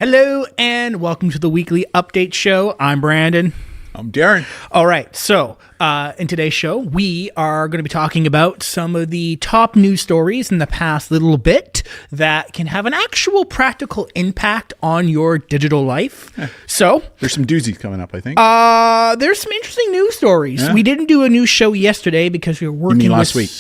Hello and welcome to the weekly update show. I'm Brandon. I'm Darren. All right, so in today's show, we are going to be talking about some of the top news stories in the past little bit that can have an actual practical impact on your digital life. Yeah. So there's some doozies coming up, I think. There's some interesting news stories. Yeah. We didn't do a news show yesterday because we were working you mean last week?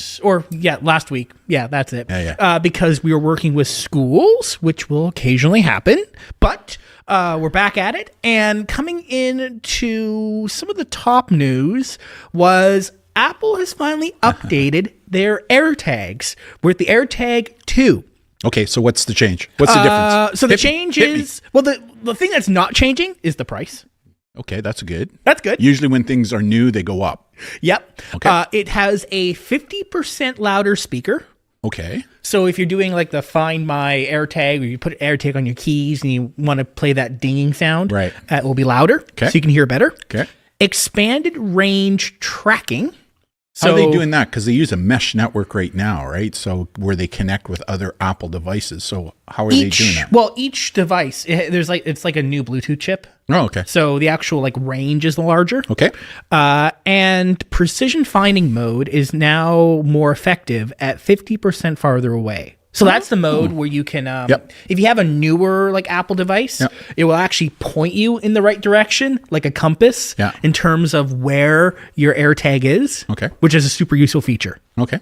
Last week. Yeah, that's it. Yeah. Because we were working with schools, which will occasionally happen, but we're back at it, and coming into some of the top news was Apple has finally updated their AirTags. We're at the AirTag 2. Okay, so what's the change? What's the difference? So the change is, well, the thing that's not changing is the price. Okay, that's good. That's good. Usually when things are new, they go up. Yep. Okay. It has a 50% louder speaker. Okay. So if you're doing like the Find My AirTag, or you put AirTag on your keys and you want to play that dinging sound, right, it will be louder, okay, so you can hear better. Okay. Expanded range tracking. How are they doing that? Because they use a mesh network right now, right? So where they connect with other Apple devices. So how are they doing that? Well, each device, it's like a new Bluetooth chip. Oh, okay. So the actual like range is larger. Okay. And precision finding mode is now more effective at 50% farther away. So that's the mode where you can, if you have a newer like Apple device, it will actually point you in the right direction, like a compass, in terms of where your AirTag is. Okay. Which is a super useful feature. Okay.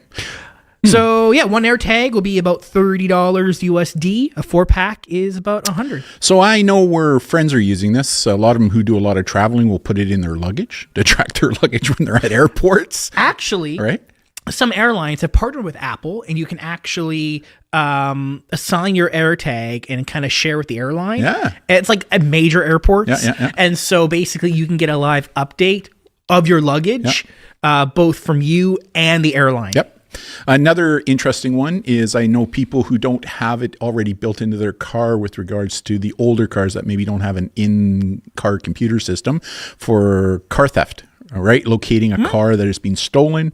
So one AirTag will be about $30 USD. A 4-pack is about $100. So I know where friends are using this. A lot of them who do a lot of traveling will put it in their luggage to track their luggage when they're at airports. Actually, right? Some airlines have partnered with Apple, and you can actually assign your AirTag and kind of share with the airline. Yeah. It's like at major airports. Yeah. And so basically you can get a live update of your luggage, both from you and the airline. Yep. Another interesting one is I know people who don't have it already built into their car with regards to the older cars that maybe don't have an in-car computer system for car theft. All right, locating a car that has been stolen,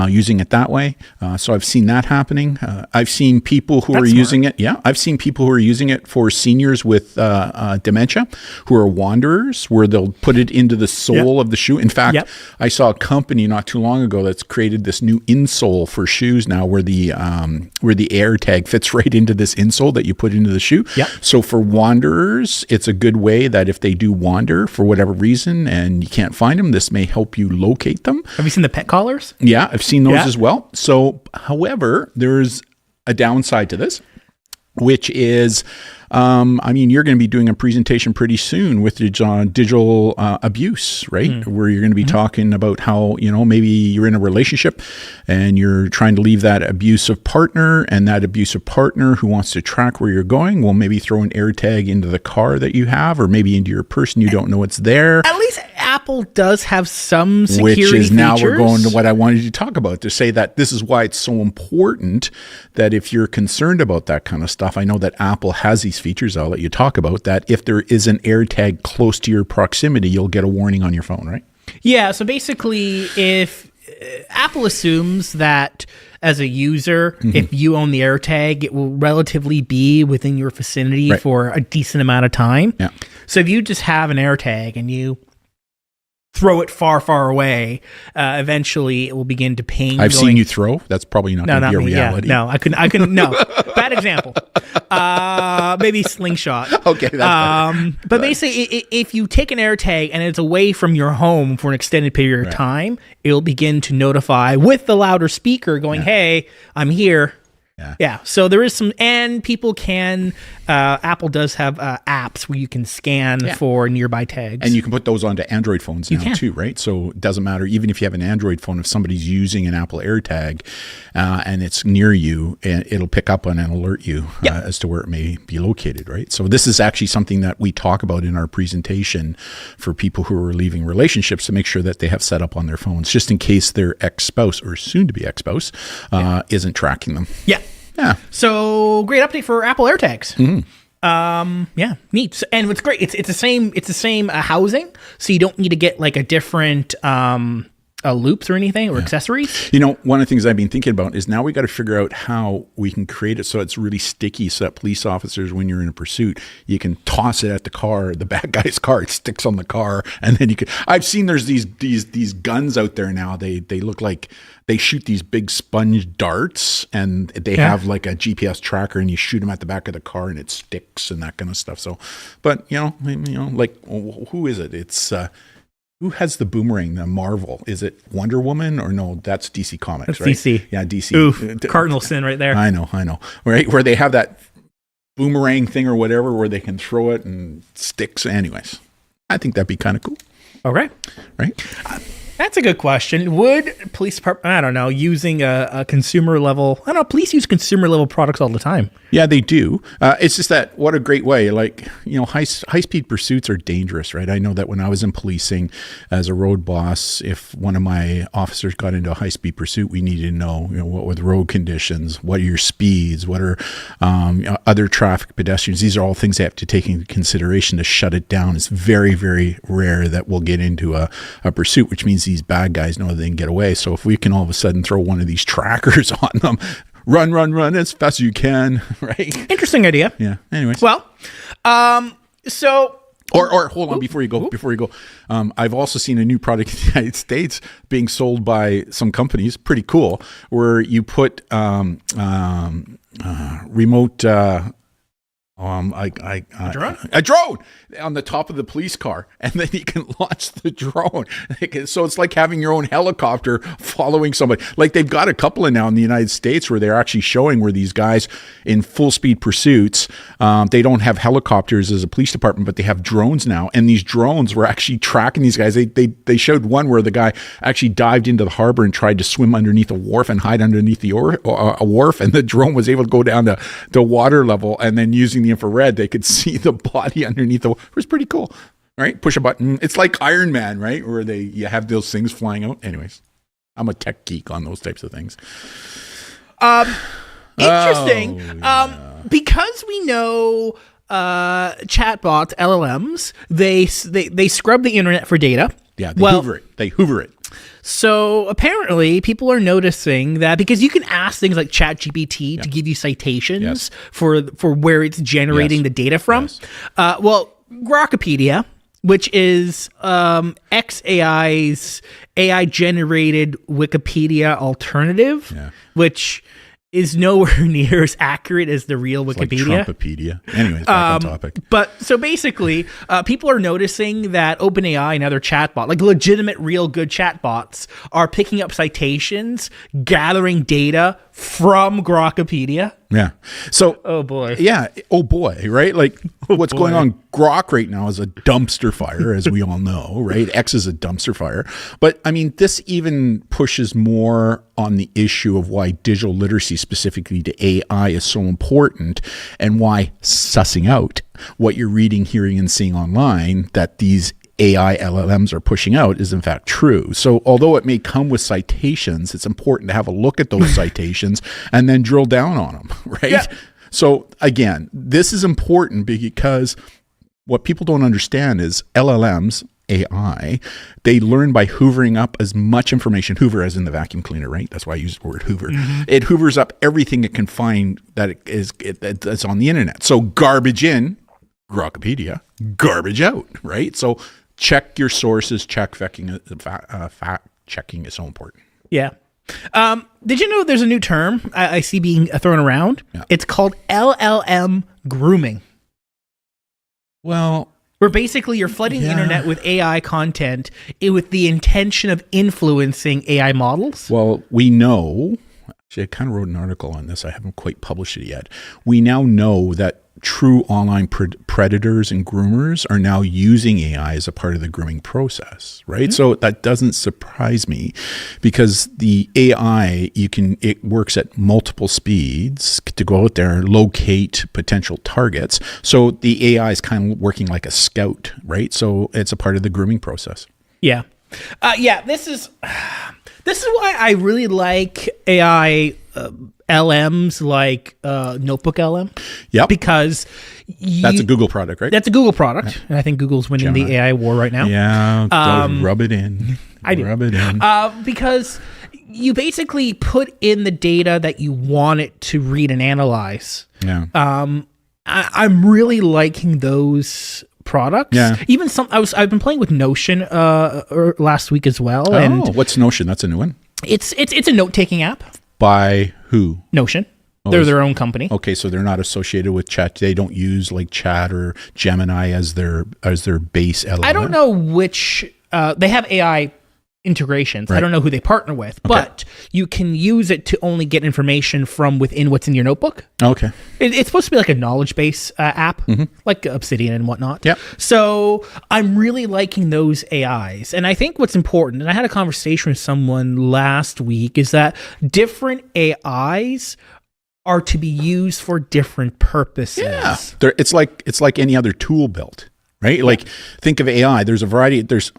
using it that way. So I've seen that happening. I've seen people who are using it. Yeah, I've seen people who are using it for seniors with dementia, who are wanderers, where they'll put it into the sole of the shoe. In fact, I saw a company not too long ago that's created this new insole for shoes now, where the AirTag fits right into this insole that you put into the shoe. Yep. So for wanderers, it's a good way that if they do wander for whatever reason and you can't find them, this may help you locate them. Have you seen the pet collars? Yeah, I've seen those as well. So, however, there's a downside to this, which is, you're going to be doing a presentation pretty soon with digital abuse, right? Where you're going to be talking about how, maybe you're in a relationship and you're trying to leave that abusive partner, and that abusive partner who wants to track where you're going will maybe throw an AirTag into the car that you have, or maybe into your purse and you don't know it's there. At least Apple does have some security features. Which is now we're going to what I wanted to talk about, to say that this is why it's so important that if you're concerned about that kind of stuff, I know that Apple has these features I'll let you talk about, that if there is an AirTag close to your proximity, you'll get a warning on your phone, right? Yeah, so basically if Apple assumes that as a user, if you own the AirTag, it will relatively be within your vicinity for a decent amount of time. Yeah. So if you just have an AirTag and you throw it far, far away, eventually it will begin to ping. I've seen you throw. That's probably not going to be a reality. Yeah, no, I couldn't. No, bad example. Maybe slingshot. Okay, that's but basically, if you take an AirTag and it's away from your home for an extended period of time, it'll begin to notify with the louder speaker going, "Hey, I'm here." Yeah. So there is some, and people can, Apple does have apps where you can scan for nearby tags. And you can put those onto Android phones now too, right? So it doesn't matter, even if you have an Android phone, if somebody's using an Apple AirTag and it's near you, it'll pick up on and alert you as to where it may be located, right? So this is actually something that we talk about in our presentation for people who are leaving relationships, to make sure that they have set up on their phones, just in case their ex-spouse or soon-to-be ex-spouse isn't tracking them. Yeah. Yeah. So great update for Apple AirTags. Yeah, neat. And what's great, it's the same housing, so you don't need to get like a different loops or anything or accessories. You know, one of the things I've been thinking about is now we got to figure out how we can create it so it's really sticky, so that police officers, when you're in a pursuit, you can toss it at the bad guy's car. It sticks on the car, and then you can. I've seen there's these guns out there now. They look like they shoot these big sponge darts, and they have like a GPS tracker, and you shoot them at the back of the car, and it sticks and that kind of stuff. So, but like who is it? It's who has the boomerang? The Marvel? Is it Wonder Woman or no? That's DC Comics, That's right? DC. Yeah, DC. Oof, cardinal sin right there. I know. Right, where they have that boomerang thing or whatever, where they can throw it and sticks. Anyways, I think that'd be kind of cool. Okay, right? That's a good question. Would police department, I don't know, using a consumer level, I don't know, police use consumer level products all the time. Yeah, they do. It's just that what a great way, like, high speed pursuits are dangerous, right? I know that when I was in policing as a road boss, if one of my officers got into a high speed pursuit, we needed to know, what were the road conditions, what are your speeds, what are other traffic pedestrians. These are all things they have to take into consideration to shut it down. It's very, very rare that we'll get into a pursuit, which means these bad guys know they can get away. So if we can all of a sudden throw one of these trackers on them, run as fast as you can, right? Interesting idea. Yeah. Anyways. Well, so or hold on before you go. I've also seen a new product in the United States being sold by some companies. Pretty cool, where you put remote. A drone on the top of the police car, and then you can launch the drone. So it's like having your own helicopter following somebody. Like they've got a couple of now in the United States where they're actually showing where these guys in full speed pursuits, they don't have helicopters as a police department, but they have drones now. And these drones were actually tracking these guys. They showed one where the guy actually dived into the harbor and tried to swim underneath a wharf and hide underneath the a wharf, and the drone was able to go down to the water level, and then using the infrared, they could see the body underneath the. It was pretty cool, right? Push a button. It's like Iron Man, right? Where you have those things flying out. Anyways, I'm a tech geek on those types of things. Interesting. Because we know chatbots, LLMs, they scrub the internet for data. Yeah, they hoover it. So apparently people are noticing that, because you can ask things like ChatGPT to give you citations for where it's generating the data from. Yes. Well, Grokpedia, which is xAI's AI-generated Wikipedia alternative, which is nowhere near as accurate as the real Wikipedia. Like Trumpopedia. Anyways, back on topic. But so basically, people are noticing that OpenAI and other chatbots, like legitimate, real good chatbots, are picking up citations, gathering data from Grokpedia. Yeah. So, oh boy. Yeah. Oh boy. Right. Like what's going on? Grok right now is a dumpster fire, as we all know, right? X is a dumpster fire. But I mean, this even pushes more on the issue of why digital literacy, specifically to AI, is so important, and why sussing out what you're reading, hearing, and seeing online that these AI LLMs are pushing out is in fact true. So although it may come with citations, it's important to have a look at those citations and then drill down on them, right? Yeah. So again, this is important because what people don't understand is LLMs, AI, they learn by hoovering up as much information, hoover as in the vacuum cleaner, right? That's why I use the word hoover. Mm-hmm. It hoovers up everything it can find that's on the internet. So garbage in, Grokpedia, garbage out, right? So check your sources, fact checking is so important. Yeah. Did you know there's a new term I see being thrown around? Yeah. It's called LLM grooming. Well, where basically you're flooding the internet with AI content with the intention of influencing AI models. Well, we know, actually I kind of wrote an article on this. I haven't quite published it yet. We now know that true online predators and groomers are now using AI as a part of the grooming process, right? Mm-hmm. So that doesn't surprise me, because the AI, it works at multiple speeds to go out there and locate potential targets. So the AI is kind of working like a scout, right? So it's a part of the grooming process. Yeah. This is why I really like AI LMs like Notebook LM. Yep. Because that's a Google product, right? That's a Google product. And I think Google's winning the AI war right now. Yeah. Rub it in. I do. Rub it in. Because you basically put in the data that you want it to read and analyze. Yeah. I'm really liking those products. Yeah. Even I've been playing with Notion last week as well. Oh, and what's Notion? That's a new one. It's a note-taking app. By who? Notion. They're their own company. Okay, so they're not associated with Chat. They don't use like Chat or Gemini as their base LLM. I don't know which. They have AI integrations. Right. I don't know who they partner with, but you can use it to only get information from within what's in your notebook. Okay. It's supposed to be like a knowledge base app, like Obsidian and whatnot. Yeah. So I'm really liking those AIs. And I think what's important, and I had a conversation with someone last week, is that different AIs are to be used for different purposes. Yeah. It's like any other tool built. Right? Like think of AI. There's a variety. There's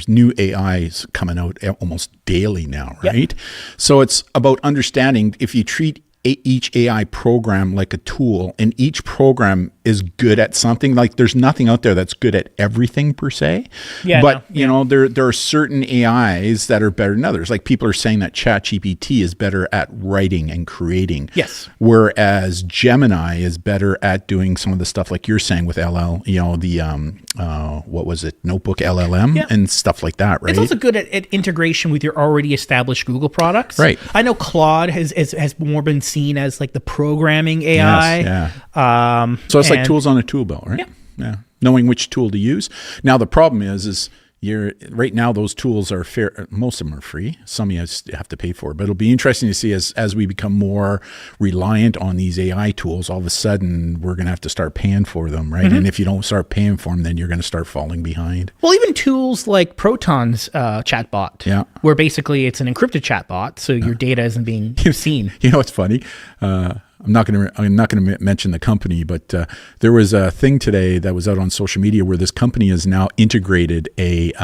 new AIs coming out almost daily now, right? Yep. So it's about understanding if you treat each AI program like a tool, and each program is good at something. Like there's nothing out there that's good at everything per se. Yeah. But you know, there are certain AIs that are better than others. Like people are saying that ChatGPT is better at writing and creating. Yes. Whereas Gemini is better at doing some of the stuff like you're saying with LL, you know, the what was it, Notebook LLM and stuff like that, right? It's also good at integration with your already established Google products. Right. I know Claude has more been seen as like the programming AI. Yes, yeah. So it's like tools on a tool belt, right? Yeah. Knowing which tool to use. Now the problem is right now those tools are fair. Most of them are free. Some you have to pay for. But it'll be interesting to see as we become more reliant on these AI tools. All of a sudden, we're going to have to start paying for them, right? And if you don't start paying for them, then you're going to start falling behind. Well, even tools like Proton's chatbot, where basically it's an encrypted chatbot, so your data isn't being seen. You know what's funny? I'm not going to mention the company, but there was a thing today that was out on social media where this company has now integrated an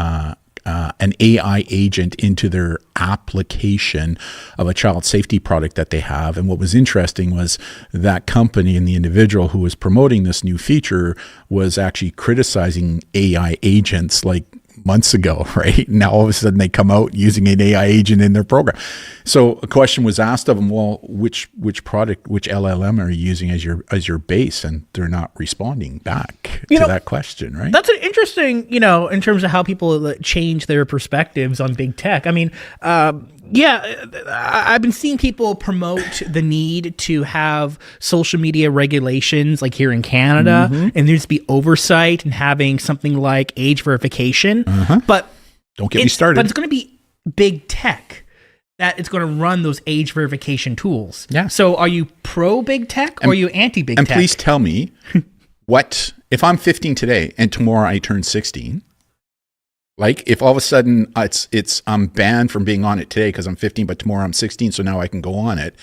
AI agent into their application of a child safety product that they have. And what was interesting was that company and the individual who was promoting this new feature was actually criticizing AI agents like months ago, right? Now all of a sudden they come out using an AI agent in their program. So a question was asked of them, well, which product, which LLM are you using as your base? And they're not responding back to that question, right? That's an interesting, in terms of how people change their perspectives on big tech. I mean, I've been seeing people promote the need to have social media regulations like here in Canada, and there's be oversight and having something like age verification. But don't get me started. But it's going to be big tech that it's going to run those age verification tools. Yeah. So are you pro big tech or are you anti big tech? And please tell me what if I'm 15 today and tomorrow I turn 16? Like if all of a sudden I'm banned from being on it today because I'm 15, but tomorrow I'm 16, so now I can go on it.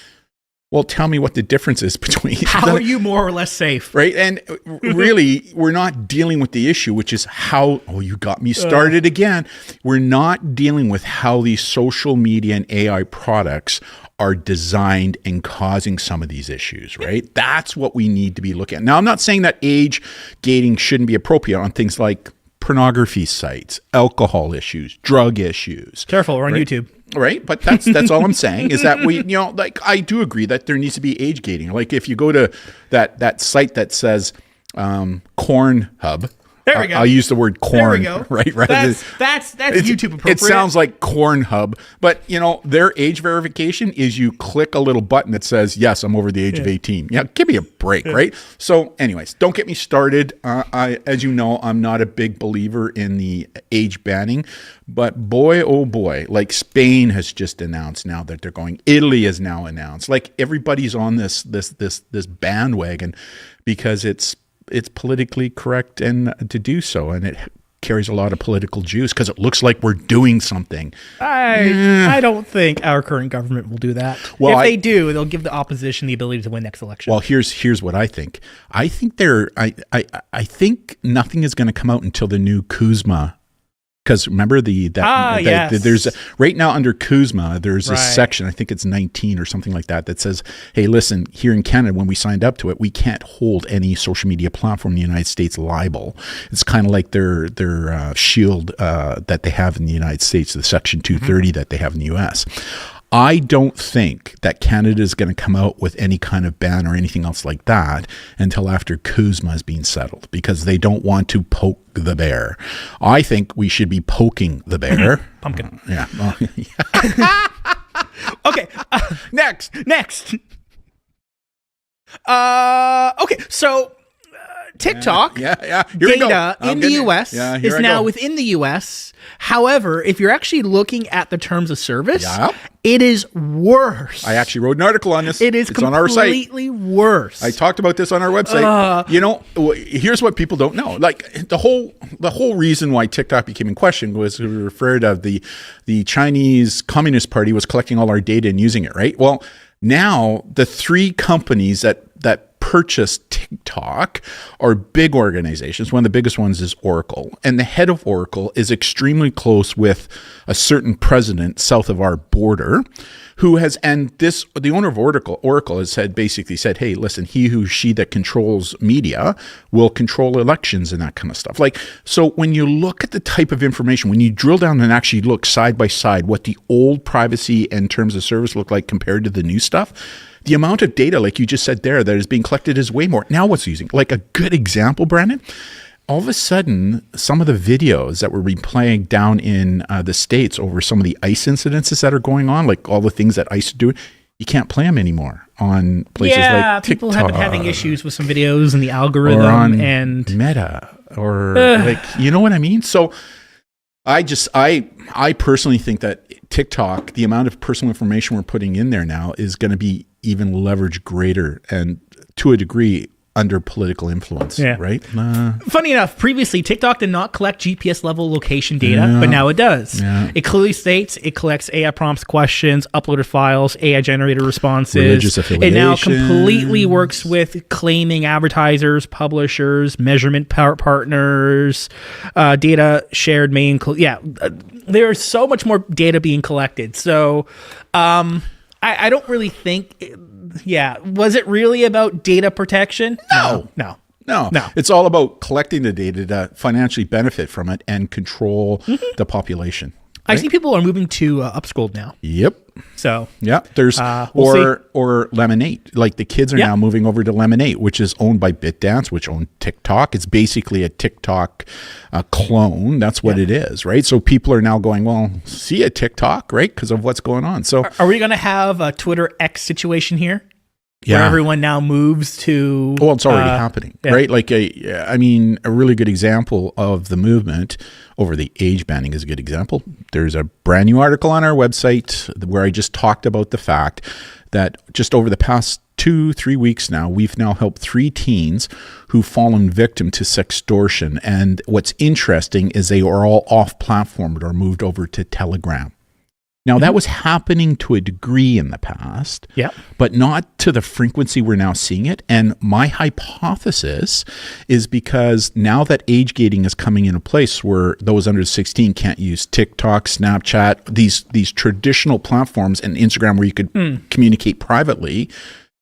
Well, tell me what the difference is between how are you more or less safe, right? And really, we're not dealing with the issue, which is how. Oh, you got me started again. We're not dealing with how these social media and AI products are designed and causing some of these issues, right? That's what we need to be looking at. Now, I'm not saying that age gating shouldn't be appropriate on things like pornography sites, alcohol issues, drug issues. Careful, we're on YouTube. Right. But that's all I'm saying is that I do agree that there needs to be age gating. Like if you go to that site that says Corn Hub. There we go. I'll use the word corn. There we go. Right. That's YouTube appropriate. It sounds like Corn Hub, but their age verification is you click a little button that says, yes, I'm over the age of 18. Yeah. Give me a break. Right. So anyways, don't get me started. As you know, I'm not a big believer in the age banning, but boy, oh boy, like Spain has just announced now that they're going, Italy has now announced, like everybody's on this bandwagon because it's politically correct and to do so, and it carries a lot of political juice because it looks like we're doing something. I don't think our current government will do that. Well, if they do, they'll give the opposition the ability to win next election. Well, here's what I think. I think I think nothing is going to come out until the new CUSMA Because remember yes. there's right now under Kuzma, there's a Right. section, I think it's 19 or something like that says, hey, listen, here in Canada, when we signed up to it, we can't hold any social media platform in the United States liable. It's kind of like their shield that they have in the United States, the Section 230 that they have in the US. I don't think that Canada is going to come out with any kind of ban or anything else like that until after Kuzma has been settled, because they don't want to poke the bear. I think we should be poking the bear. Pumpkin. Yeah. Okay. Next. Okay. So TikTok Yeah. Here we go. data in the U.S. Here is I now go. within the U.S. However, if you're actually looking at the terms of service, Yeah. it is worse. I actually wrote an article on this. It is it's on our site. completely worse. I talked about this on our website. Here's what people don't know. Like the whole reason why TikTok became in question was we referred of the Chinese Communist Party was collecting all our data and using it, right? Well, now the three companies that purchased TikTok are big organizations. One of the biggest ones is Oracle. And the head of Oracle is extremely close with a certain president south of our border who has, the owner of Oracle has basically said, hey, listen, she that controls media will control elections and that kind of stuff. So when you look at the type of information, when you drill down and actually look side by side what the old privacy and terms of service look like compared to the new stuff, the amount of data, like you just said there, that is being collected is way more. Now what's using? Like a good example, Brandon, all of a sudden, some of the videos that were being playing down in the States over some of the ICE incidences that are going on, like all the things that ICE do, you can't play them anymore on places like TikTok. People have been having issues with some videos and the algorithm or on and Meta or you know what I mean? So I personally think that TikTok, the amount of personal information we're putting in there now is going to be even leveraged greater and to a degree under political influence, right? Funny enough, previously TikTok did not collect GPS level location data, but now it does. Yeah. It clearly states it collects AI prompts, questions, uploaded files, AI generated responses. Religious It now affiliations. completely works with claiming advertisers, publishers, measurement partners, data shared may include. There's so much more data being collected. So I don't really think. Was it really about data protection? No. It's all about collecting the data to financially benefit from it and control the population. I see people are moving to Upscrolled now. Yep. So there's we'll or Lemonade. Like the kids are now moving over to Lemonade, which is owned by BitDance, which own TikTok. It's basically a TikTok clone. That's what it is, right? So people are now going, well, see a TikTok, right? Because of what's going on. So are we going to have a Twitter X situation here? Where everyone now moves to... Well, it's already happening, right? Like, a really good example of the movement over the age banning is a good example. There's a brand new article on our website where I just talked about the fact that just over the past 2-3 weeks now, we've now helped 3 teens who've fallen victim to sextortion. And what's interesting is they are all off-platform or moved over to Telegram. Now, that was happening to a degree in the past, but not to the frequency we're now seeing it. And my hypothesis is because now that age gating is coming into place where those under 16 can't use TikTok, Snapchat, these traditional platforms and Instagram where you could communicate privately,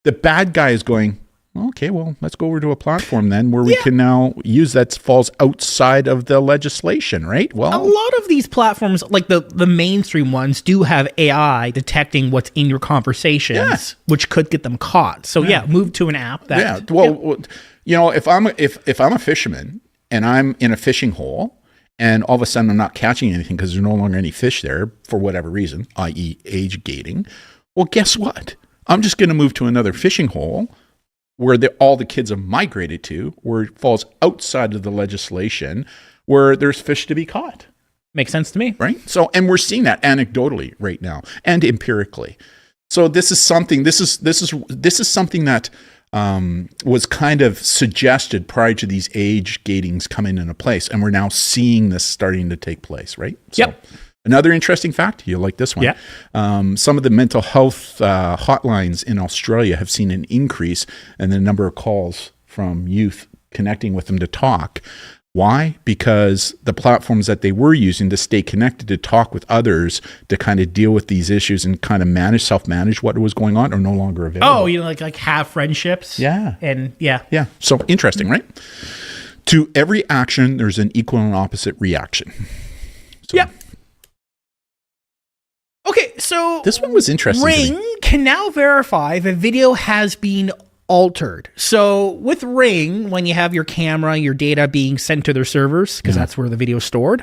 the bad guy is going, okay, well, let's go over to a platform then where we can now use that falls outside of the legislation, right? Well, a lot of these platforms, like the mainstream ones, do have AI detecting what's in your conversations, which could get them caught. So move to an app that. Well, you know, if I'm a fisherman and I'm in a fishing hole and all of a sudden I'm not catching anything because there's no longer any fish there for whatever reason, i.e., age gating. Well, guess what? I'm just going to move to another fishing hole where all the kids have migrated to, where it falls outside of the legislation, where there's fish to be caught. Makes sense to me. Right? So, and we're seeing that anecdotally right now and empirically. So this is something that was kind of suggested prior to these age gatings coming into place. And we're now seeing this starting to take place, right? So, another interesting fact, you'll like this one. Some of the mental health hotlines in Australia have seen an increase in the number of calls from youth connecting with them to talk Why? Because the platforms that they were using to stay connected, to talk with others, to kind of deal with these issues and kind of self-manage what was going on are no longer available. Oh, like have friendships. Yeah. And yeah. Yeah. So interesting, right? To every action, there's an equal and opposite reaction. So, yeah. Okay, so this one was interesting. Ring can now verify if a video has been altered. So with Ring, when you have your camera, your data being sent to their servers, because that's where the video is stored,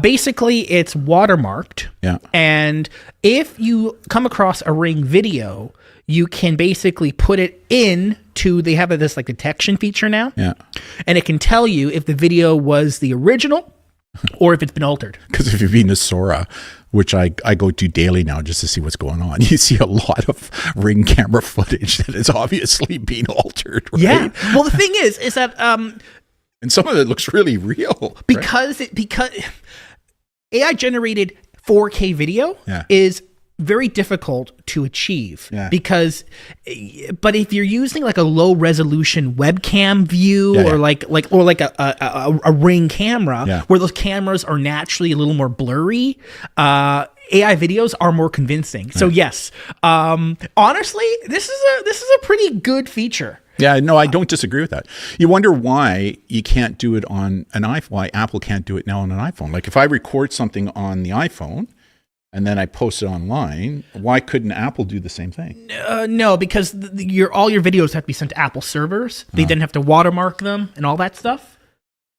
basically it's watermarked. Yeah. And if you come across a Ring video, you can basically put it they have this like detection feature now. Yeah. And it can tell you if the video was the original or if it's been altered. Because if you've been to Sora, which I go to daily now just to see what's going on, you see a lot of Ring camera footage that is obviously being altered, right? Yeah. Well, the thing is that and some of it looks really real. Because AI generated 4K video is very difficult to achieve because, but if you're using like a low resolution webcam view or like a Ring camera where those cameras are naturally a little more blurry, AI videos are more convincing. So yes, honestly, this is a pretty good feature. Yeah, no, I don't disagree with that. You wonder why you can't do it on an iPhone, why Apple can't do it now on an iPhone. Like if I record something on the iPhone, and then I post it online, why couldn't Apple do the same thing? No, because all your videos have to be sent to Apple servers. They then have to watermark them and all that stuff.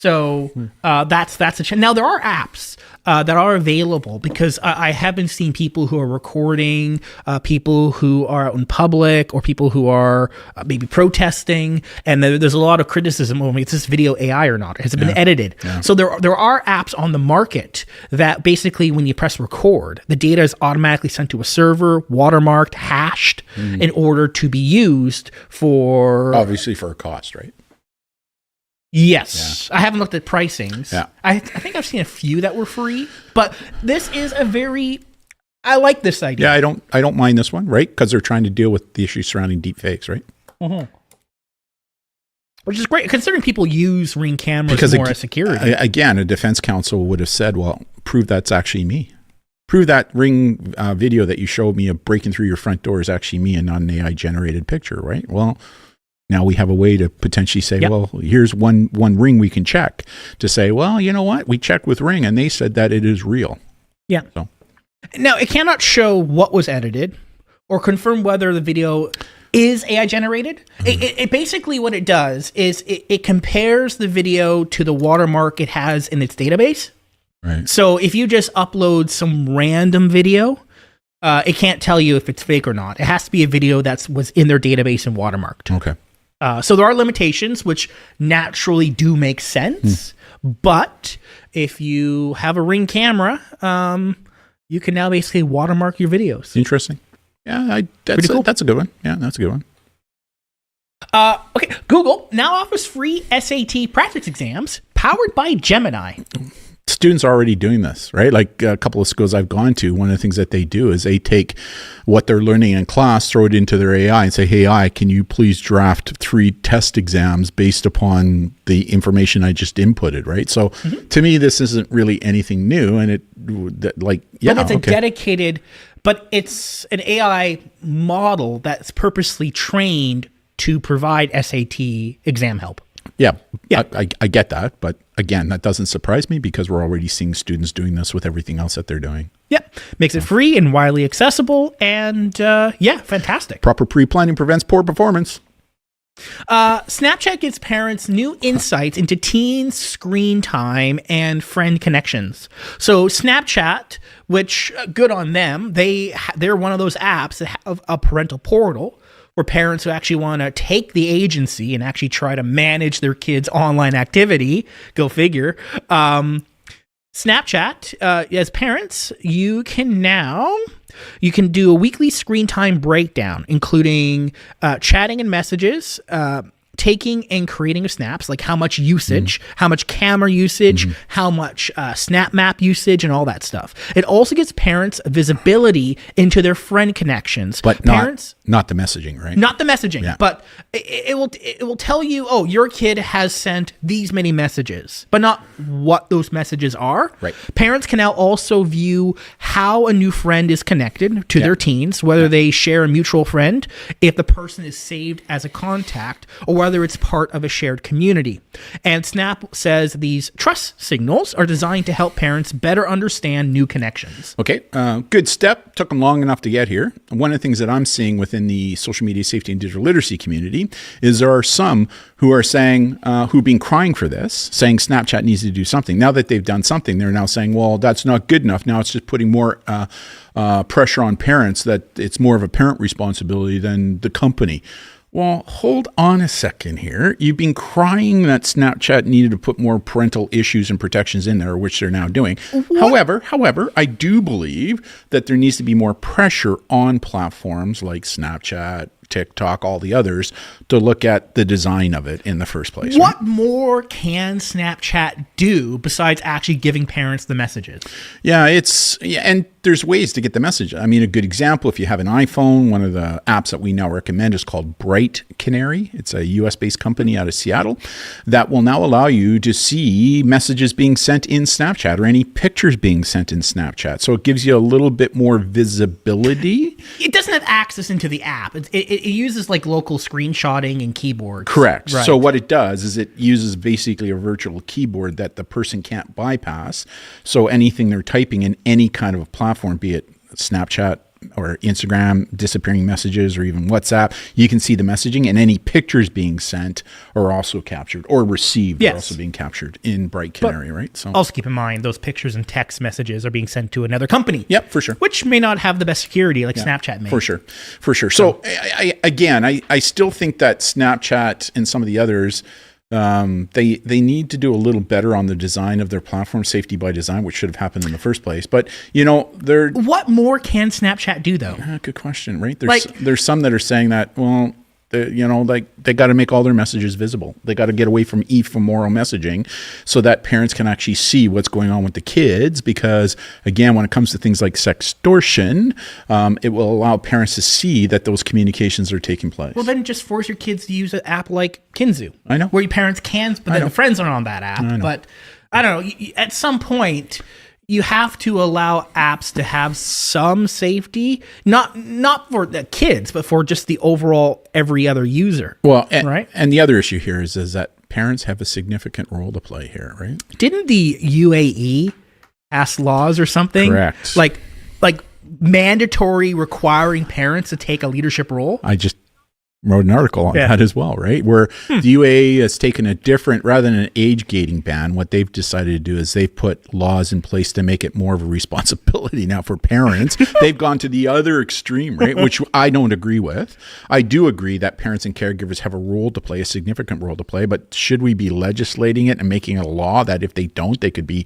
So that's a now there are apps that are available because I have been seeing people who are recording, people who are out in public, or people who are maybe protesting, and there's a lot of criticism over is this video AI or not? Has it been edited? Yeah. So there are apps on the market that basically when you press record, the data is automatically sent to a server, watermarked, hashed, in order to be used for obviously for a cost, right? Yes. I haven't looked at pricings. Yeah. I think I've seen a few that were free, but this is I like this idea. Yeah, I don't mind this one, right? Because they're trying to deal with the issues surrounding deepfakes, right? Mm-hmm. Which is great, considering people use Ring cameras more as security. Again, a defense counsel would have said, well, prove that's actually me. Prove that Ring video that you showed me of breaking through your front door is actually me and not an AI-generated picture, right? Well, now we have a way to potentially say, well, here's one Ring we can check to say, well, you know what? We checked with Ring and they said that it is real. Yeah. So. Now, it cannot show what was edited or confirm whether the video is AI generated. It basically what it does is it compares the video to the watermark it has in its database. Right. So if you just upload some random video, it can't tell you if it's fake or not. It has to be a video that was in their database and watermarked. Okay. So there are limitations which naturally do make sense, but if you have a Ring camera, you can now basically watermark your videos. Interesting. Yeah, that's a good one. Yeah, that's a good one. Okay, Google now offers free SAT practice exams powered by Gemini. Students are already doing this, right? Like a couple of schools I've gone to, one of the things that they do is they take what they're learning in class, throw it into their AI and say, hey, AI, can you please draft 3 test exams based upon the information I just inputted, right? So to me, this isn't really anything new. And but it's a dedicated, but it's an AI model that's purposely trained to provide SAT exam help. Yeah. I get that. But again, that doesn't surprise me because we're already seeing students doing this with everything else that they're doing. Yeah. Makes it free and widely accessible. And fantastic. Proper pre-planning prevents poor performance. Snapchat gives parents new insights into teens' screen time and friend connections. So Snapchat, which good on them, they're one of those apps that have a parental portal where parents who actually want to take the agency and actually try to manage their kids' online activity, go figure. Snapchat, as parents, you can do a weekly screen time breakdown, including chatting and messages, taking and creating of snaps, like how much usage, how much camera usage, how much snap map usage, and all that stuff. It also gives parents visibility into their friend connections. But parents, not the messaging, right? Not the messaging, but it will tell you, oh, your kid has sent these many messages, but not what those messages are. Right. Parents can now also view how a new friend is connected to their teens, whether they share a mutual friend, if the person is saved as a contact, or whether it's part of a shared community. And Snap says these trust signals are designed to help parents better understand new connections. Okay, good step. Took them long enough to get here. One of the things that I'm seeing within the social media safety and digital literacy community is there are some who are saying, who've been crying for this, saying Snapchat needs to do something. Now that they've done something, they're now saying, well, that's not good enough. Now it's just putting more pressure on parents, that it's more of a parent responsibility than the company. Well, hold on a second here. You've been crying that Snapchat needed to put more parental issues and protections in there, which they're now doing. However, I do believe that there needs to be more pressure on platforms like Snapchat, TikTok, all the others, to look at the design of it in the first place. What more can Snapchat do besides actually giving parents the messages? And there's ways to get the message. I mean, a good example, if you have an iPhone, one of the apps that we now recommend is called Bright Canary. It's a US-based company out of Seattle that will now allow you to see messages being sent in Snapchat or any pictures being sent in Snapchat. So it gives you a little bit more visibility. It doesn't have access into the app. It uses like local screenshotting and keyboards. Correct. Right. So what it does is it uses basically a virtual keyboard that the person can't bypass. So anything they're typing in any kind of a platform, be it Snapchat or Instagram, disappearing messages, or even WhatsApp, you can see the messaging, and any pictures being sent are also captured or received are also being captured in Bright Canary, right? So also keep in mind those pictures and text messages are being sent to another company. Yep, for sure. Which may not have the best security like Snapchat may. For sure. So I still think that Snapchat and some of the others, they need to do a little better on the design of their platform, safety by design, which should have happened in the first place. But what more can Snapchat do though? Good question, right? There's some that are saying that, well, they got to make all their messages visible. They got to get away from ephemeral messaging so that parents can actually see what's going on with the kids. Because again, when it comes to things like sextortion, it will allow parents to see that those communications are taking place. Well, then just force your kids to use an app like Kinzu. I know. Where your parents can, but then the friends aren't on that app. But I don't know. At some point, you have to allow apps to have some safety, not for the kids, but for just the overall every other user. Well, right. And the other issue here is that parents have a significant role to play here, right? Didn't the UAE pass laws or something? Correct. Like mandatory requiring parents to take a leadership role? I just wrote an article on that as well, right? Where the UAE has taken a different, rather than an age gating ban, what they've decided to do is they've put laws in place to make it more of a responsibility now for parents. They've gone to the other extreme, right? Which I don't agree with. I do agree that parents and caregivers have a role to play, a significant role to play, but should we be legislating it and making it a law that if they don't, they could be,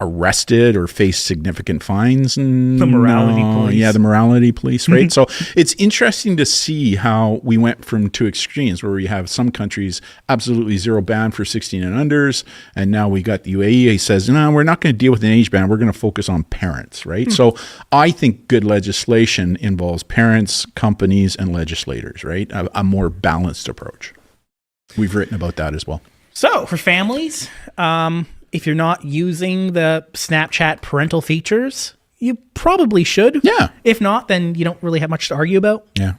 arrested or face significant fines? The morality police. Yeah, the morality police, right? So it's interesting to see how we went from two extremes where we have some countries absolutely zero ban for 16 and unders, and now we got the UAE. He says, no, we're not going to deal with an age ban. We're going to focus on parents, right? So I think good legislation involves parents, companies, and legislators, right? A more balanced approach. We've written about that as well. So for families, if you're not using the Snapchat parental features, you probably should. Yeah. If not, then you don't really have much to argue about. Yeah.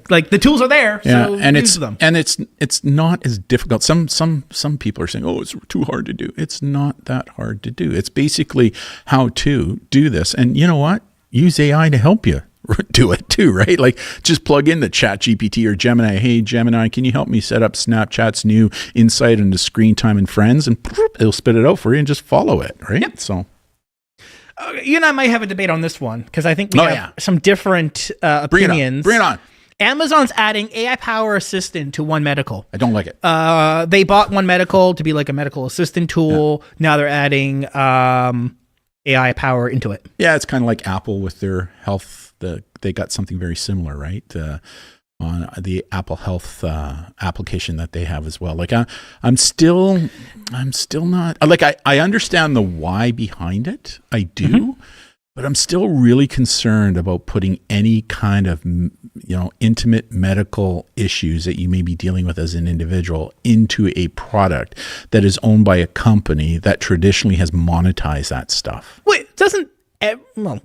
Like the tools are there. Yeah. So and use them. And it's not as difficult. Some people are saying, oh, it's too hard to do. It's not that hard to do. It's basically how to do this. And you know what? Use AI to help you do it too, right? Like just plug in the ChatGPT or Gemini. Hey, Gemini, can you help me set up Snapchat's new insight into screen time and friends? And it'll spit it out for you and just follow it, right? Yep. So you and I might have a debate on this one because I think we have some different opinions. Bring it on. Amazon's adding AI Power Assistant to One Medical. I don't like it. They bought One Medical to be like a medical assistant tool. Yeah. Now they're adding AI Power into it. Yeah, it's kind of like Apple with their health. They got something very similar, right? on the Apple Health application that they have as well. Like I'm still not like I understand the why behind it. I do, but I'm still really concerned about putting any kind of intimate medical issues that you may be dealing with as an individual into a product that is owned by a company that traditionally has monetized that stuff. Wait,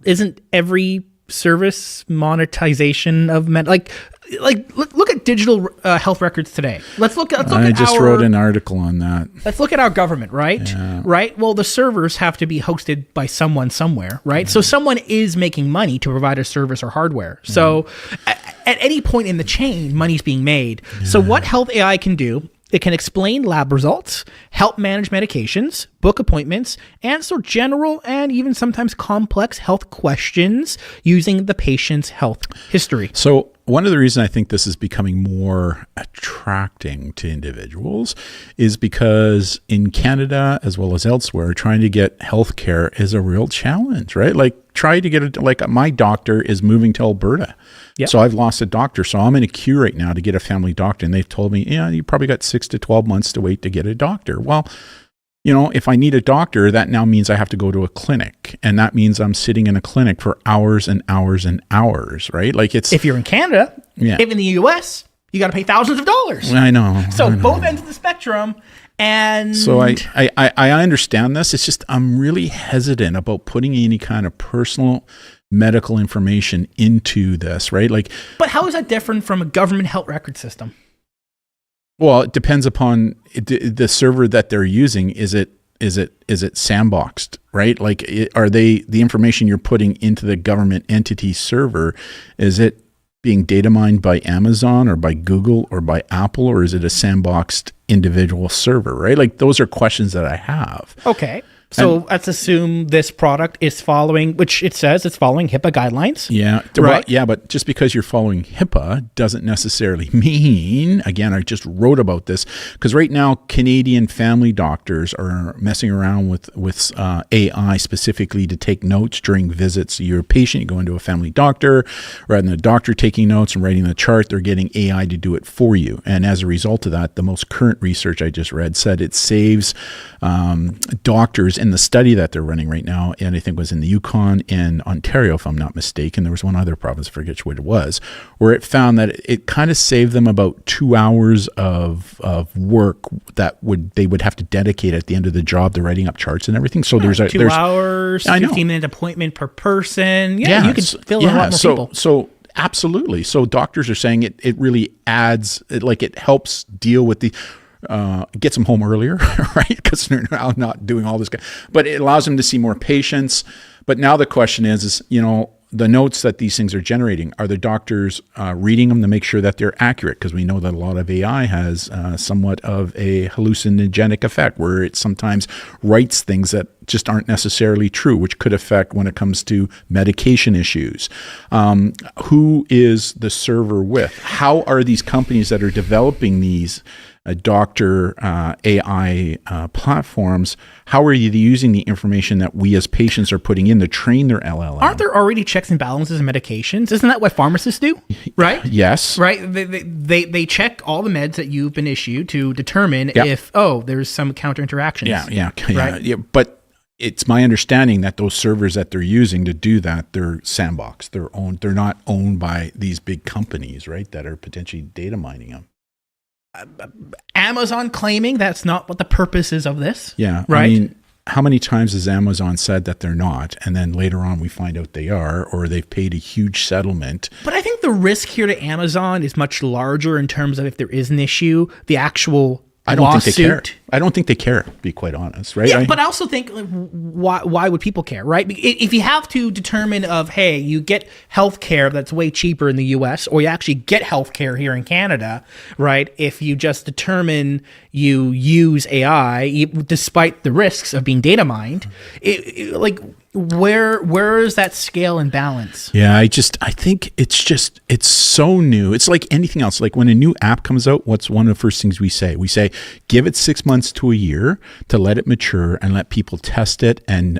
isn't every service monetization of like look at digital health records today. I just wrote an article on that. Let's look at our government, right? Yeah. Right. Well, the servers have to be hosted by someone somewhere, right? So someone is making money to provide a service or hardware. So at any point in the chain, money's being made. So what health AI can do, it can explain lab results, help manage medications, book appointments, answer general and even sometimes complex health questions using the patient's health history. So one of the reasons I think this is becoming more attracting to individuals is because in Canada, as well as elsewhere, trying to get healthcare is a real challenge, right? Like try to get it, like my doctor is moving to Alberta. Yep. So I've lost a doctor. So I'm in a queue right now to get a family doctor. And they've told me, you probably got 6 to 12 months to wait to get a doctor. Well, if I need a doctor, that now means I have to go to a clinic. And that means I'm sitting in a clinic for hours and hours and hours, right? Like if you're in Canada, if in the US, you got to pay thousands of dollars. I know. So both ends of the spectrum. And so I understand this. It's just, I'm really hesitant about putting any kind of personal medical information into this, right? But how is that different from a government health record system? Well, it depends upon the server that they're using. Is it sandboxed, right? Like, are the information you're putting into the government entity server, is it being data mined by Amazon or by Google or by Apple, or is it a sandboxed individual server, right? Like, those are questions that I have. Okay. So let's assume this product is following, which it says it's following HIPAA guidelines. Yeah. Right. But just because you're following HIPAA doesn't necessarily mean, again, I just wrote about this, because right now Canadian family doctors are messing around with AI specifically to take notes during visits. You're a patient, you go into a family doctor, rather than the doctor taking notes and writing the chart, they're getting AI to do it for you. And as a result of that, the most current research I just read said it saves doctors in the study that they're running right now, and I think it was in the Yukon and Ontario, if I'm not mistaken. There was one other province, I forget what it was, where it found that it kind of saved them about 2 hours of work that they would have to dedicate at the end of the job to writing up charts and everything. So there's 2 hours, 15-minute appointment per person. Yeah, you could fill a lot more people. So absolutely. So doctors are saying it really adds, it helps deal with the gets them home earlier, right? Because they're now not doing all this. But it allows them to see more patients. But now the question is the notes that these things are generating, are the doctors reading them to make sure that they're accurate? Because we know that a lot of AI has somewhat of a hallucinogenic effect, where it sometimes writes things that just aren't necessarily true, which could affect when it comes to medication issues. Who is the server with? How are these companies that are developing these doctor AI platforms, how are you using the information that we as patients are putting in to train their LLM? Aren't there already checks and balances in medications? Isn't that what pharmacists do? Right? Yes. Right? They check all the meds that you've been issued to determine if, there's some counter interactions. Yeah. Right? Yeah. But it's my understanding that those servers that they're using to do that, they're sandboxed. They're not owned by these big companies, right, that are potentially data mining them. Amazon claiming that's not what the purpose is of this. Yeah. Right. I mean, how many times has Amazon said that they're not, and then later on we find out they are, or they've paid a huge settlement? But I think the risk here to Amazon is much larger in terms of if there is an issue, the actual lawsuit. Think they care. I don't think they care, to be quite honest, right? Yeah, but I also think, why would people care, right? If you have to determine hey, you get health care that's way cheaper in the US, or you actually get health care here in Canada, right? If you just determine you use AI, despite the risks of being data mined, where is that scale and balance? Yeah, I think it's so new. It's like anything else. Like when a new app comes out, what's one of the first things we say? We say, give it 6 months months to a year to let it mature and let people test it and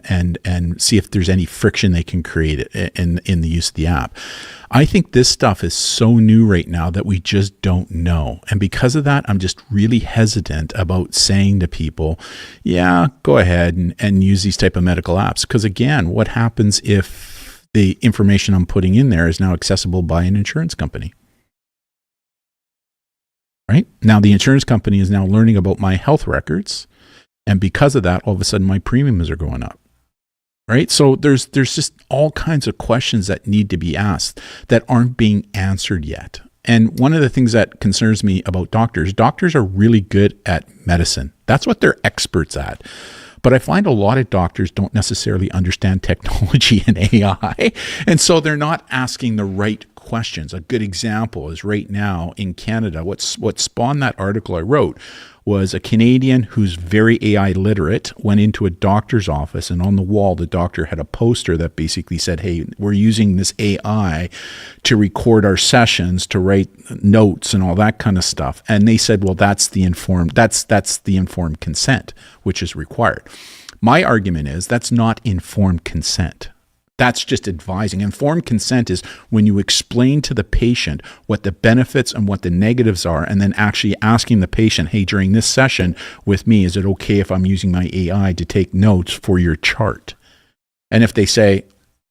see if there's any friction they can create in the use of the app. I think this stuff is so new right now that we just don't know. And because of that, I'm just really hesitant about saying to people, yeah, go ahead and use these type of medical apps. Because again, what happens if the information I'm putting in there is now accessible by an insurance company? Right? Now the insurance company is now learning about my health records. And because of that, all of a sudden my premiums are going up. Right? So there's just all kinds of questions that need to be asked that aren't being answered yet. And one of the things that concerns me about doctors are really good at medicine. That's what they're experts at. But I find a lot of doctors don't necessarily understand technology and AI. And so they're not asking the right questions. A good example is right now in Canada, what spawned that article I wrote was a Canadian who's very AI literate went into a doctor's office, and on the wall, the doctor had a poster that basically said, hey, we're using this AI to record our sessions, to write notes and all that kind of stuff. And they said, well, that's the informed consent, which is required. My argument is that's not informed consent. That's just advising. Informed consent is when you explain to the patient what the benefits and what the negatives are, and then actually asking the patient, hey, during this session with me, is it okay if I'm using my AI to take notes for your chart? And if they say,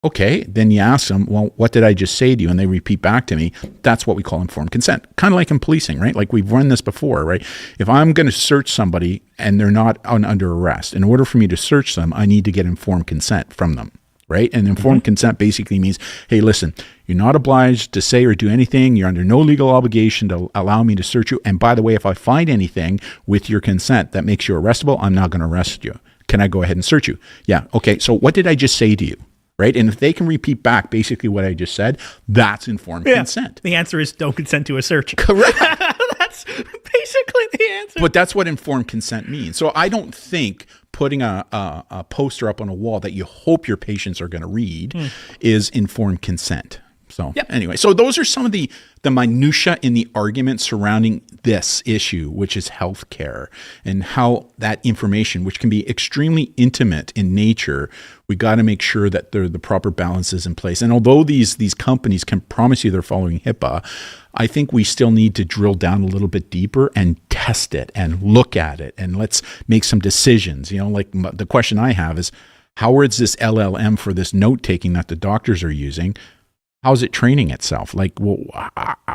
okay, then you ask them, well, what did I just say to you? And they repeat back to me. That's what we call informed consent. Kind of like in policing, right? Like we've run this before, right? If I'm going to search somebody and they're not under arrest, in order for me to search them, I need to get informed consent from them. Right? And informed consent basically means, hey, listen, you're not obliged to say or do anything. You're under no legal obligation to allow me to search you. And by the way, if I find anything with your consent that makes you arrestable, I'm not going to arrest you. Can I go ahead and search you? Yeah. Okay. So what did I just say to you? Right? And if they can repeat back basically what I just said, that's informed consent. The answer is don't consent to a search. Correct. That's basically the answer. But that's what informed consent means. So I don't think putting a poster up on a wall that you hope your patients are going to read is informed consent. So anyway, so those are some of the minutia in the argument surrounding this issue, which is healthcare, and how that information, which can be extremely intimate in nature, we got to make sure that the proper balance is in place. And although these companies can promise you they're following HIPAA, I think we still need to drill down a little bit deeper and test it and look at it, and let's make some decisions. You know, like the question I have is, how is this LLM for this note taking that the doctors are using? How is it training itself? Like, well,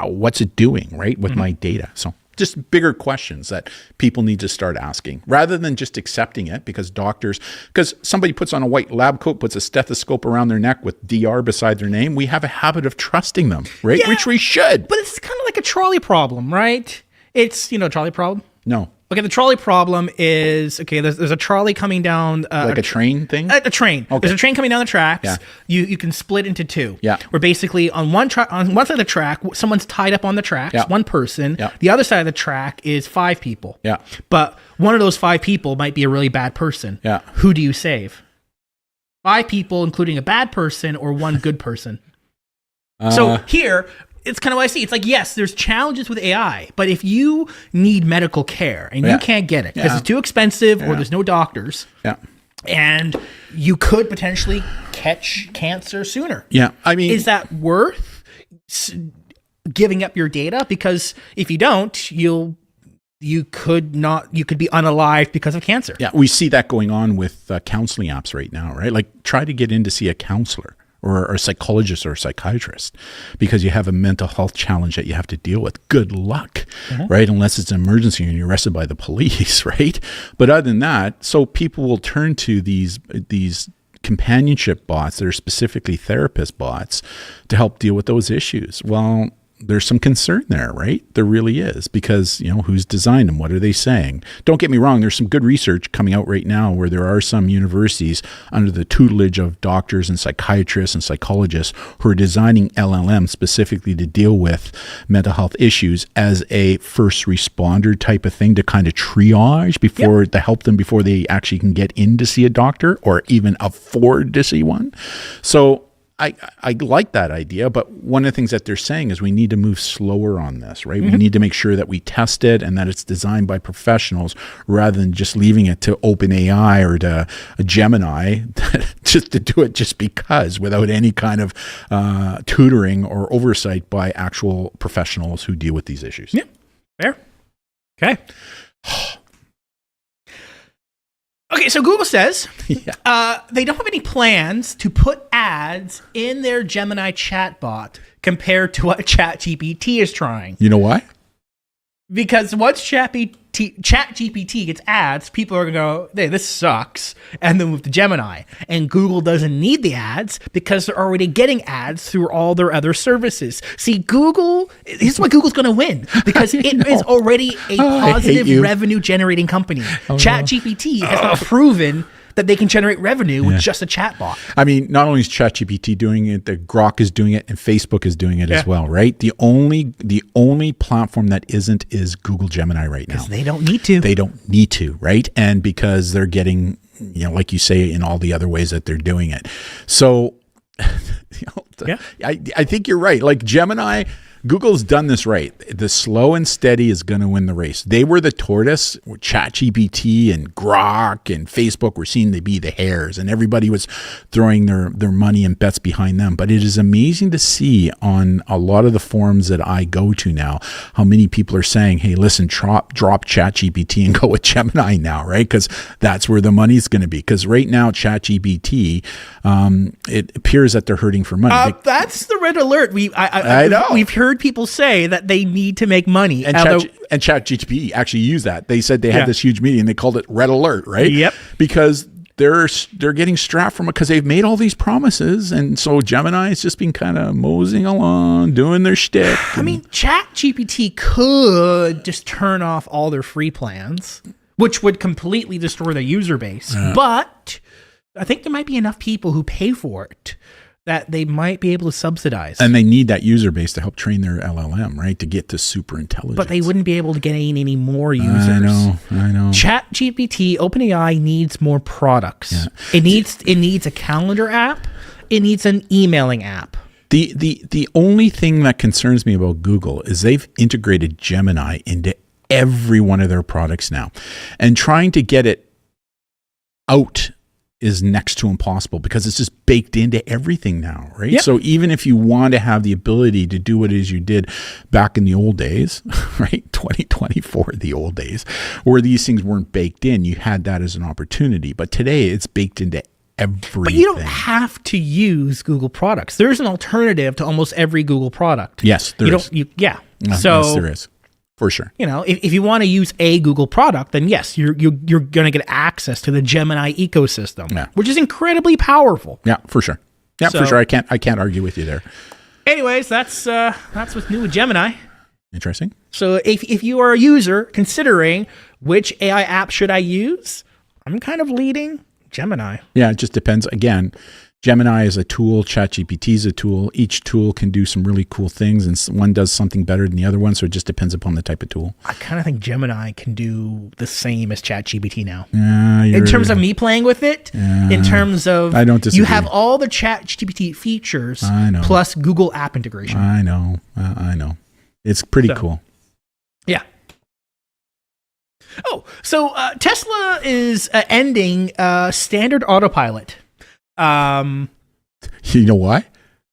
what's it doing, right, with my data? So just bigger questions that people need to start asking rather than just accepting it because somebody puts on a white lab coat, puts a stethoscope around their neck with DR beside their name. We have a habit of trusting them, right? Yeah, which we should. But it's kind of like a trolley problem, right? It's, trolley problem? No. Okay, the trolley problem is, there's a trolley coming down. Like a train thing? A train. Okay. There's a train coming down the tracks. Yeah. You can split into two. Yeah. Where basically on one side of the track, someone's tied up on the tracks, one person. Yeah. The other side of the track is 5 people. Yeah. But one of those 5 people might be a really bad person. Yeah. Who do you save? 5 people, including a bad person, or 1 good person? So here, it's kind of what I see. It's like, yes, there's challenges with AI, but if you need medical care and you can't get it because it's too expensive or there's no doctors, and you could potentially catch cancer sooner. Yeah, I mean, is that worth giving up your data? Because if you don't, you could be unalived because of cancer. Yeah, we see that going on with counseling apps right now, right? Like, try to get in to see a counselor or a psychologist or a psychiatrist because you have a mental health challenge that you have to deal with. Good luck, right? Unless it's an emergency and you're arrested by the police, right? But other than that, so people will turn to these companionship bots that are specifically therapist bots to help deal with those issues. Well, there's some concern there, right? There really is, because, who's designed them? What are they saying? Don't get me wrong. There's some good research coming out right now where there are some universities under the tutelage of doctors and psychiatrists and psychologists who are designing LLM specifically to deal with mental health issues as a first responder type of thing to kind of triage to help them before they actually can get in to see a doctor or even afford to see one. So I like that idea, but one of the things that they're saying is we need to move slower on this, right? We need to make sure that we test it and that it's designed by professionals rather than just leaving it to OpenAI or to a Gemini just to do it just because without any kind of tutoring or oversight by actual professionals who deal with these issues. Yeah, fair. Okay. Okay, so Google says they don't have any plans to put ads in their Gemini chatbot compared to what ChatGPT is trying. You know why? Because once ChatGPT gets ads, people are going to go, hey, this sucks, and then move to Gemini. And Google doesn't need the ads because they're already getting ads through all their other services. See, this is why Google's going to win, because it is already a positive revenue-generating company. ChatGPT has not proven that they can generate revenue with just a chatbot. I mean, not only is ChatGPT doing it, the Grok is doing it, and Facebook is doing it as well, right? The only platform that isn't is Google Gemini right now. Because they don't need to. They don't need to, right? And because they're getting, like you say, in all the other ways that they're doing it. So, I think you're right. Like Gemini, Google's done this right. The slow and steady is going to win the race. They were the tortoise. ChatGPT and Grok and Facebook were seen to be the hares, and everybody was throwing their money and bets behind them. But it is amazing to see on a lot of the forums that I go to now how many people are saying, hey, listen, drop ChatGPT and go with Gemini now, right? Because that's where the money's going to be. Because right now, ChatGPT, it appears that they're hurting for money. That's the red alert. I know. We've heard people say that they need to make money. And ChatGPT actually used that. They said they had this huge meeting. They called it red alert, right? Yep. Because they're getting strapped from it because they've made all these promises. And so Gemini has just been kind of moseying along, doing their shtick. I mean, ChatGPT could just turn off all their free plans, which would completely destroy their user base. But I think there might be enough people who pay for it that they might be able to subsidize. And they need that user base to help train their LLM, right? To get to super intelligence. But they wouldn't be able to gain any more users. I know. ChatGPT, OpenAI needs more products. Yeah. It needs a calendar app. It needs an emailing app. The only thing that concerns me about Google is they've integrated Gemini into every one of their products now. And trying to get it out is next to impossible because it's just baked into everything now, right? Yep. So even if you want to have the ability to do what it is you did back in the old days, right? 2024, the old days, where these things weren't baked in, you had that as an opportunity. But today it's baked into everything. But you don't have to use Google products. There's an alternative to almost every Google product. Yes, there is. Yes, there is. For sure. If you want to use a Google product, then yes, you're going to get access to the Gemini ecosystem, which is incredibly powerful. Yeah, for sure. Yeah, for sure. I can't argue with you there. Anyways, that's what's new with Gemini. Interesting. So if you are a user considering which AI app should I use, I'm kind of leading Gemini. Yeah, it just depends. Again, Gemini is a tool. ChatGPT is a tool. Each tool can do some really cool things, and one does something better than the other one. So it just depends upon the type of tool. I kind of think Gemini can do the same as ChatGPT now. In terms of me playing with it, in terms of I don't disagree. You have all the ChatGPT features plus Google app integration. I know. It's pretty cool. Yeah. Oh, so Tesla is ending standard autopilot. You know why?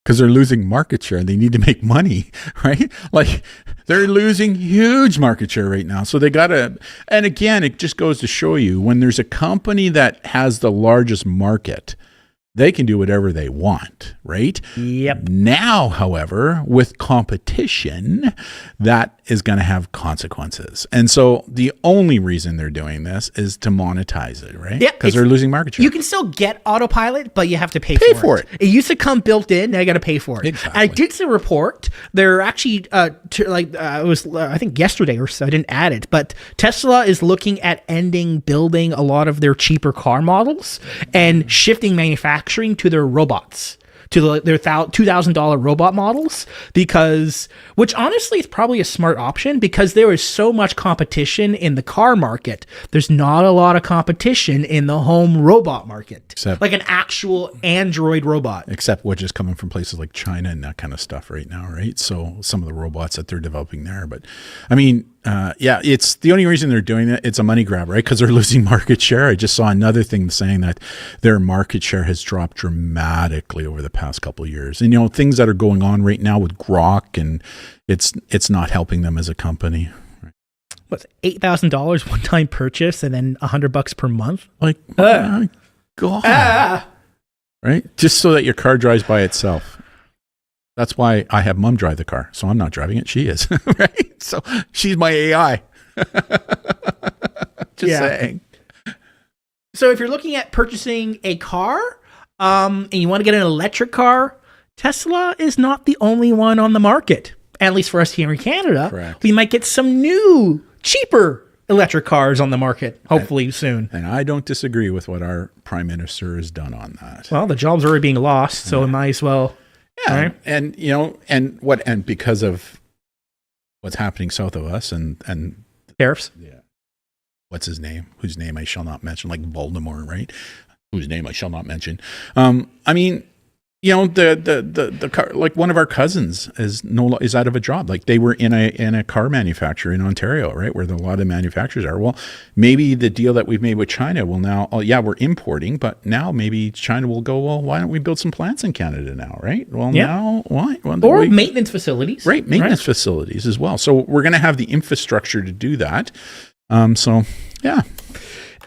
Because they're losing market share. They need to make money, right? Like they're losing huge market share right now. So they got to, and again, it just goes to show you when there's a company that has the largest market, they can do whatever they want, right? Yep. Now, however, with competition, that is going to have consequences. And so the only reason they're doing this is to monetize it, right? Yeah. Because they're losing market share. You can still get autopilot, but you have to pay for it. It used to come built in. Now you got to pay for it. Exactly. I did see a report. They're actually, it was, I think yesterday or so, I didn't add it, but Tesla is looking at building a lot of their cheaper car models and shifting manufacturing to their robots to their $2,000 robot models, which honestly is probably a smart option because there is so much competition in the car market. There's not a lot of competition in the home robot market, like an actual Android robot. Except which is coming from places like China and that kind of stuff right now, right? So some of the robots that they're developing there. But I mean, it's the only reason they're doing it. It's a money grab, right? Because they're losing market share. I just saw another thing saying that their market share has dropped dramatically over the past couple of years. And, things that are going on right now with Grok, and it's not helping them as a company. What's $8,000 one-time purchase and then $100 per month? Like, my God. Right? Just so that your car drives by itself. That's why I have Mom drive the car. So I'm not driving it. She is. Right? So she's my AI. Just saying. So if you're looking at purchasing a car and you want to get an electric car, Tesla is not the only one on the market. At least for us here in Canada. Correct. We might get some new, cheaper electric cars on the market, hopefully soon. And I don't disagree with what our Prime Minister has done on that. Well, the jobs are already being lost, so it might as well. Yeah, right? And because of what's happening south of us and tariffs. Yeah. What's his name? Whose name I shall not mention, like Voldemort, right? Whose name I shall not mention. I mean, the car, like one of our cousins is out of a job. Like they were in a car manufacturer in Ontario, right, where a lot of manufacturers are. Well, maybe the deal that we've made with China will now, we're importing, but now maybe China will go, well, why don't we build some plants in Canada now, right? Well, now why? Well, or maintenance facilities, right? Maintenance facilities as well. So we're going to have the infrastructure to do that. So yeah.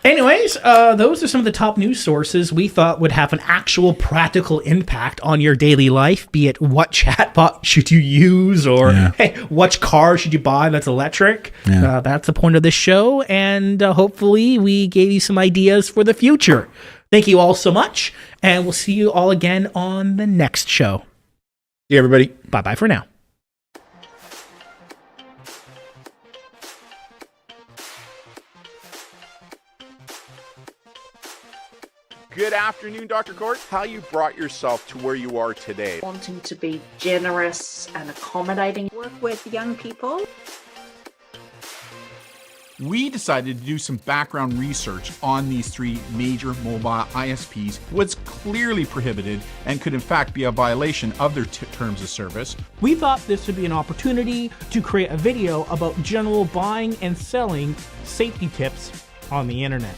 Anyways, those are some of the top news sources we thought would have an actual practical impact on your daily life, be it what chatbot should you use or hey, which car should you buy that's electric. Yeah. That's the point of this show, and hopefully we gave you some ideas for the future. Thank you all so much, and we'll see you all again on the next show. See you, everybody. Bye-bye for now. Good afternoon, Dr. Court. How you brought yourself to where you are today? Wanting to be generous and accommodating. Work with young people. We decided to do some background research on these three major mobile ISPs, what's clearly prohibited and could in fact be a violation of their terms of service. We thought this would be an opportunity to create a video about general buying and selling safety tips on the internet.